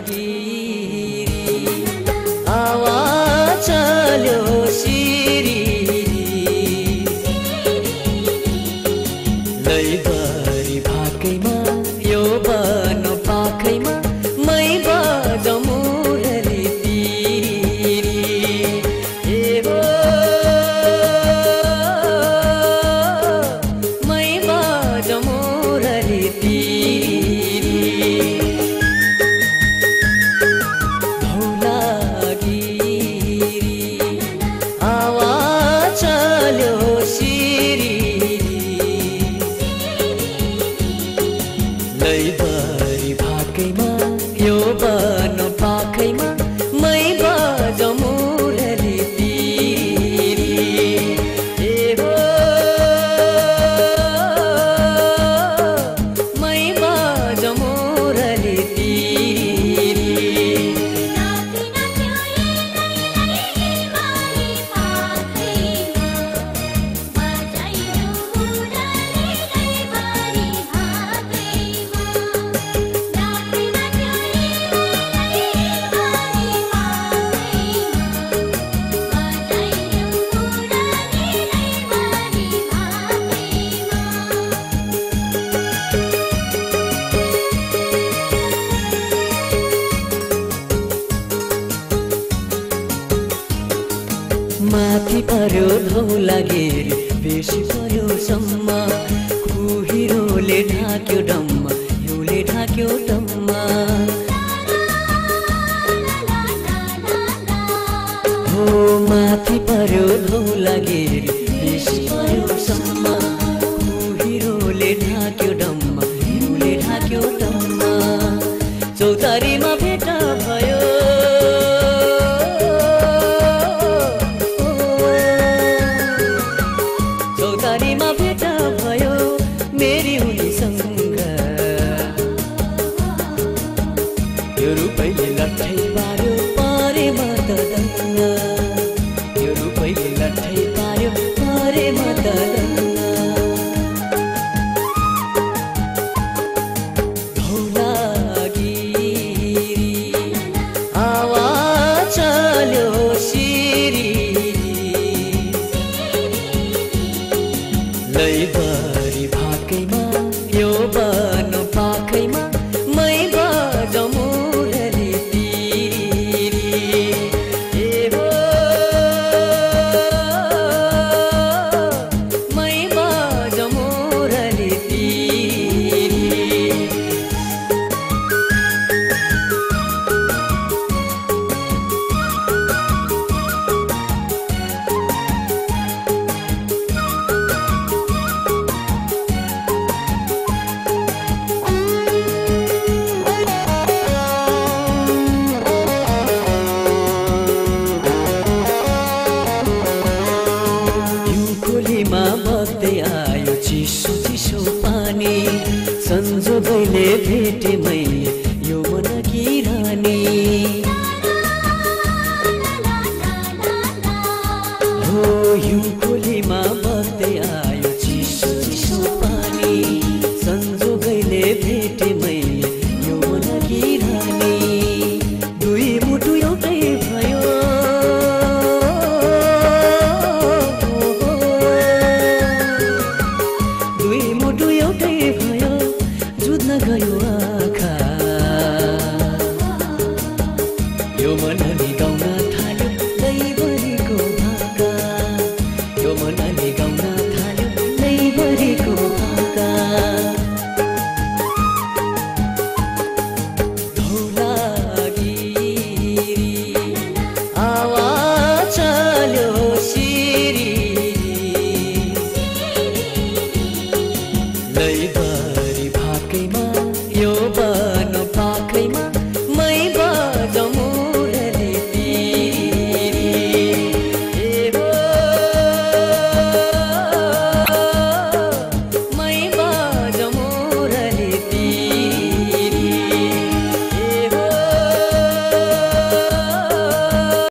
धौलागिरी आवाज चल्यो सिरी लैबरी भाकैमा यो बन पाखैमा मै बजाउँ मुरली तिरी ए हो मै बजाउँ मुरली तिरी धौलागिरी आवाज चल्यो सिरी लैबरी भाकैमा यो बन पाखैमा मै बजाउँ मुरली तिरी ए हो मै बजाउँ मुरली तिरी माथि पर्यो धौलागिरी बेसी पर्यो सम्म कुहिरोले ढाक्यो डम्मा हिउँले ढाक्यो डम्मा हो माथि पर्यो धौलागिरी बेसी पर्यो सम्म कुहिरोले ढाक्यो डम्मा हिउँले ढाक्यो डम्मा चौतारीमा भेट भयो चौतारीमा भेट भयो मेरी उनीसँग यो रुपैले लट्ठै पार्यो परेमा त दङ्ग यो रुपैले लट्ठै पार्यो परेमा त दङ्ग धौलागिरी आवाज चल्यो सिरी लैबरी भाकैमा यो बन पाखैमा मै बजाउँ मुरली तिरी ए हो मै बजाउँ मुरली तिरी खोलीमा बग्दै आयो चिसो चिसो पानी संजोगैले भेटे मैले यो मनकी रानी